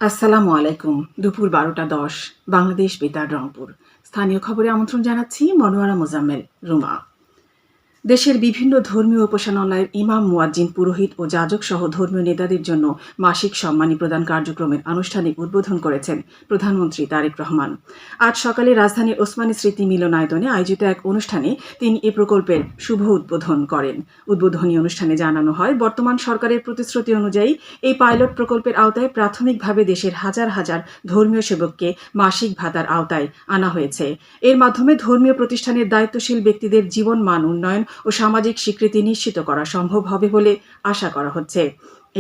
আসসালামু আলাইকুম। দুপুর ১২টা ১০ বাংলাদেশ বেতার রংপুর। স্থানীয় খবরে আমন্ত্রণ জানাচ্ছি মনোয়ারা মোজাম্মেল রুমা। দেশের বিভিন্ন ধর্মীয় উপাসনালয়ের ইমাম, মুয়াজ্জিন, পুরোহিত ও যাজক সহ ধর্মীয় নেতাদের জন্য মাসিক সম্মানী প্রদান কার্যক্রমের আনুষ্ঠানিক উদ্বোধন করেছেন প্রধানমন্ত্রী তারেক রহমান। আজ সকালে রাজধানীর ওসমানী স্মৃতি মিলনায়তনে আয়োজিত এক অনুষ্ঠানে তিনি এ প্রকল্পের শুভ উদ্বোধন করেন। উদ্বোধনী অনুষ্ঠানে জানানো হয়, বর্তমান সরকারের প্রতিশ্রুতি অনুযায়ী এই পাইলট প্রকল্পের আওতায় প্রাথমিকভাবে দেশের হাজার হাজার ধর্মীয় সেবককে মাসিক ভাতার আওতায় আনা হয়েছে। এর মাধ্যমে ধর্মীয় প্রতিষ্ঠানের দায়িত্বশীল ব্যক্তিদের জীবন মান উন্নয়ন ও সামাজিক স্বীকৃতি নিশ্চিত করা সম্ভব হবে বলে আশা করা হচ্ছে।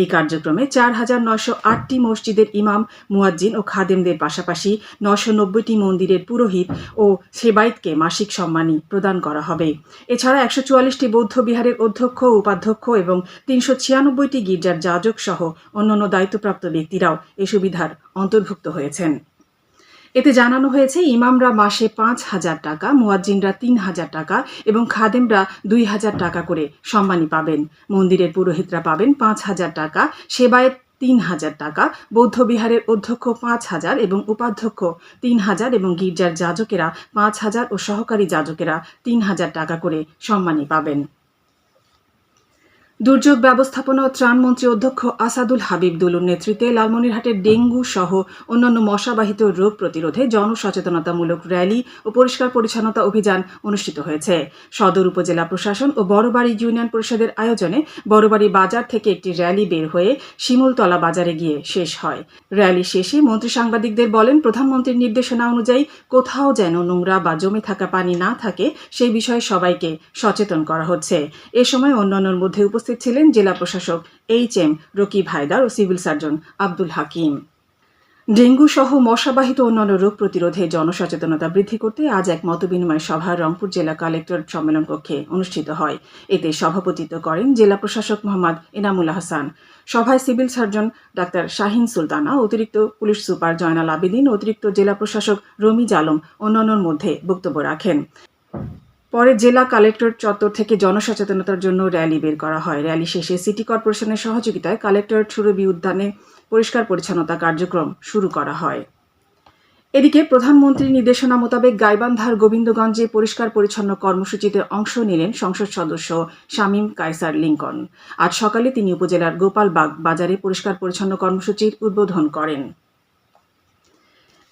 এই কার্যক্রমে ৪,৯০৮টি মসজিদের ইমাম, মুয়াজ্জিন ও খাদেমদের পাশাপাশি ৯৯০টি মন্দিরের পুরোহিত ও সেবায়েতকে মাসিক সম্মানী প্রদান করা হবে। এছাড়া ১৪৪টি বৌদ্ধ বিহারের অধ্যক্ষ ও উপাধ্যক্ষ এবং ৩৯৬টি গির্জার যাজক সহ অন্যান্য দায়িত্বপ্রাপ্ত ব্যক্তিরাও এ সুবিধার অন্তর্ভুক্ত হয়েছেন। এতে জানানো হয়েছে, ইমামরা মাসে ৫,০০০ টাকা, মুয়াজ্জিনরা ৩,০০০ টাকা এবং খাদেমরা ২,০০০ টাকা করে সম্মানী পাবেন। মন্দিরের পুরোহিতরা পাবেন ৫,০০০ টাকা, সেবায়েত ৩,০০০ টাকা, বৌদ্ধ বিহারের অধ্যক্ষ ৫,০০০ এবং উপাধ্যক্ষ ৩,০০০ এবং গির্জার যাজকেরা ৫,০০০ ও সহকারী যাজকেরা ৩,০০০ টাকা করে সম্মানী পাবেন। দুর্যোগ ব্যবস্থাপনা ও ত্রাণমন্ত্রী অধ্যক্ষ আসাদুল হাবিব দুলুর নেতৃত্বে লালমনিরহাটের ডেঙ্গু সহ অন্যান্য মশাবাহিত রোগ প্রতিরোধে জনসচেতনতামূলক র্যালি ও পরিষ্কার পরিচ্ছন্নতা অভিযান অনুষ্ঠিত হয়েছে। সদর উপজেলা প্রশাসন ও বড়বাড়ি ইউনিয়ন পরিষদের আয়োজনে বড়বাড়ি বাজার থেকে একটি র্যালি বের হয়ে শিমুলতলা বাজারে গিয়ে শেষ হয়। র্যালি শেষে মন্ত্রী সাংবাদিকদের বলেন, প্রধানমন্ত্রীর নির্দেশনা অনুযায়ী কোথাও যেন নোংরা বা জমে থাকা পানি না থাকে সেই বিষয়ে সবাইকে সচেতন করা হচ্ছে। এ সময় অন্যান্যের মধ্যে উপস্থিত ছিলেন জেলা প্রশাসক এইচ.এম. রকিব হায়দার ও civil surgeon Abdul Hakim. Dengue সহ মশাবাহিত অন্যান্য রোগ প্রতিরোধে জনসচেতনতা বৃদ্ধি করতে আজ এক মতবিনিময় সভা রংপুর জেলা কালেক্টর সম্মেলন কক্ষে অনুষ্ঠিত হয়। এতে সভাপতিত্ব করেন জেলা প্রশাসক মোহাম্মদ এনামুল হাসান। সভায় civil surgeon doctor Shahin Sultana, অতিরিক্ত পুলিশ সুপার জয়নাল আবেদিন, অতিরিক্ত জেলা প্রশাসক রমিজ আলম অন্যান্যর মধ্যে বক্তব্য রাখেন। পরে জেলা কালেক্টর চত্বর থেকে জনসচেতনতার জন্য র্যালি বের করা হয়। র্যালি শেষে সিটি কর্পোরেশনের সহযোগিতায় কালেক্টরেট সুরভি উদ্যানে পরিষ্কার পরিচ্ছন্নতা কার্যক্রম শুরু করা হয়। এদিকে প্রধানমন্ত্রীর নির্দেশনা মোতাবেক গাইবান্ধার গোবিন্দগঞ্জে পরিষ্কার পরিচ্ছন্ন কর্মসূচিতে অংশ নিলেন সংসদ সদস্য শামীম কায়সার লিংকন। আজ সকালে তিনি উপজেলার গোপালবাগ বাজারে পরিষ্কার পরিচ্ছন্ন কর্মসূচির উদ্বোধন করেন।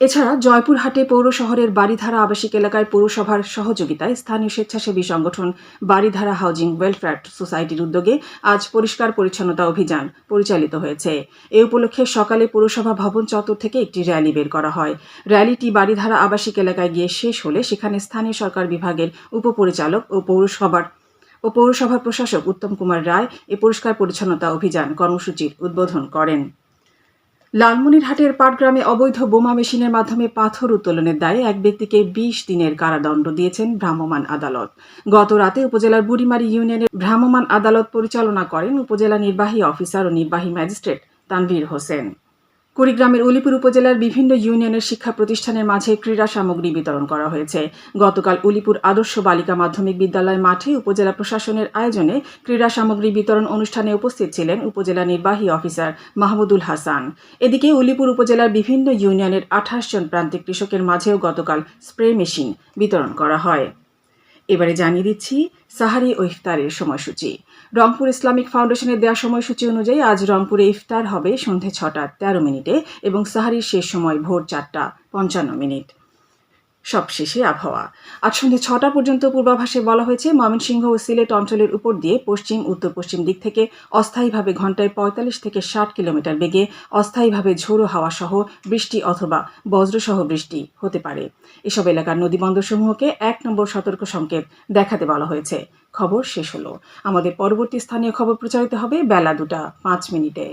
এছাড়া জয়পুরহাটে পৌর শহরের বাড়িধারা আবাসিক এলাকায় পৌরসভার সহযোগিতায় স্থানীয় স্বেচ্ছাসেবী সংগঠন বাড়িধারা হাউজিং ওয়েলফেয়ার সোসাইটির উদ্যোগে আজ পরিষ্কার পরিচ্ছন্নতা অভিযান পরিচালিত হয়েছে। এ উপলক্ষে সকালে পৌরসভা ভবন চত্বর থেকে একটি র্যালি বের করা হয়। র্যালিটি বাড়িধারা আবাসিক এলাকায় গিয়ে শেষ হলে সেখানে স্থানীয় সরকার বিভাগের উপপরিচালক ও পৌরসভার প্রশাসক উত্তম কুমার রায় এ পরিষ্কার পরিচ্ছন্নতা অভিযান কর্মসূচির উদ্বোধন করেন। লালমনিরহাটের পাটগ্রামে অবৈধ বোমা মেশিনের মাধ্যমে পাথর উত্তোলনের দায়ে এক ব্যক্তিকে ২০ দিনের কারাদণ্ড দিয়েছেন ভ্রাম্যমাণ আদালত। গত রাতে উপজেলার বুড়িমারি ইউনিয়নের ভ্রাম্যমাণ আদালত পরিচালনা করেন উপজেলা নির্বাহী অফিসার ও নির্বাহী ম্যাজিস্ট্রেট তানভীর হোসেন। কুড়িগ্রামের উলিপুর উপজেলার বিভিন্ন ইউনিয়নের শিক্ষা প্রতিষ্ঠানের মাঝে ক্রীড়া সামগ্রী বিতরণ করা হয়েছে। গতকাল উলিপুর আদর্শ বালিকা মাধ্যমিক বিদ্যালয় মাঠে উপজেলা প্রশাসনের আয়োজনে ক্রীড়া সামগ্রী বিতরণ অনুষ্ঠানে উপস্থিত ছিলেন উপজেলা নির্বাহী অফিসার মাহমুদুল হাসান। এদিকে উলিপুর উপজেলার বিভিন্ন ইউনিয়নের ২৮ জন প্রান্তিক কৃষকের মাঝেও গতকাল স্প্রে মেশিন বিতরণ করা হয়। এবারে জানিয়ে দিচ্ছি সাহারি ও ইফতারের সময়সূচি। রংপুর ইসলামিক ফাউন্ডেশনের দেওয়া সময়সূচি অনুযায়ী আজ রংপুরে ইফতার হবে সন্ধ্যে ৬টা১৩ এবং সাহারির শেষ সময় ভোর ৪টা৫৫। সবশেষে আবহাওয়া। আজ সন্ধ্যে ৬টা পর্যন্ত পূর্বাভাসে বলা হয়েছে, ময়মনসিংহ ও সিলেট অঞ্চলের উপর দিয়ে পশ্চিম উত্তর পশ্চিম দিক থেকে অস্থায়ীভাবে ঘন্টায় ৪৫ থেকে ৬০ কিলোমিটার বেগে অস্থায়ীভাবে ঝোড়ো হাওয়া সহ বৃষ্টি অথবা বজ্রসহ বৃষ্টি হতে পারে। এসব এলাকার নদীবন্দরসমূহকে ১ নম্বর সতর্ক সংকেত দেখাতে বলা হয়েছে। খবর শেষ হলো। আমাদের পরবর্তী স্থানীয় খবর প্রচারিত হবে বেলা ২টা ৫ মিনিটে।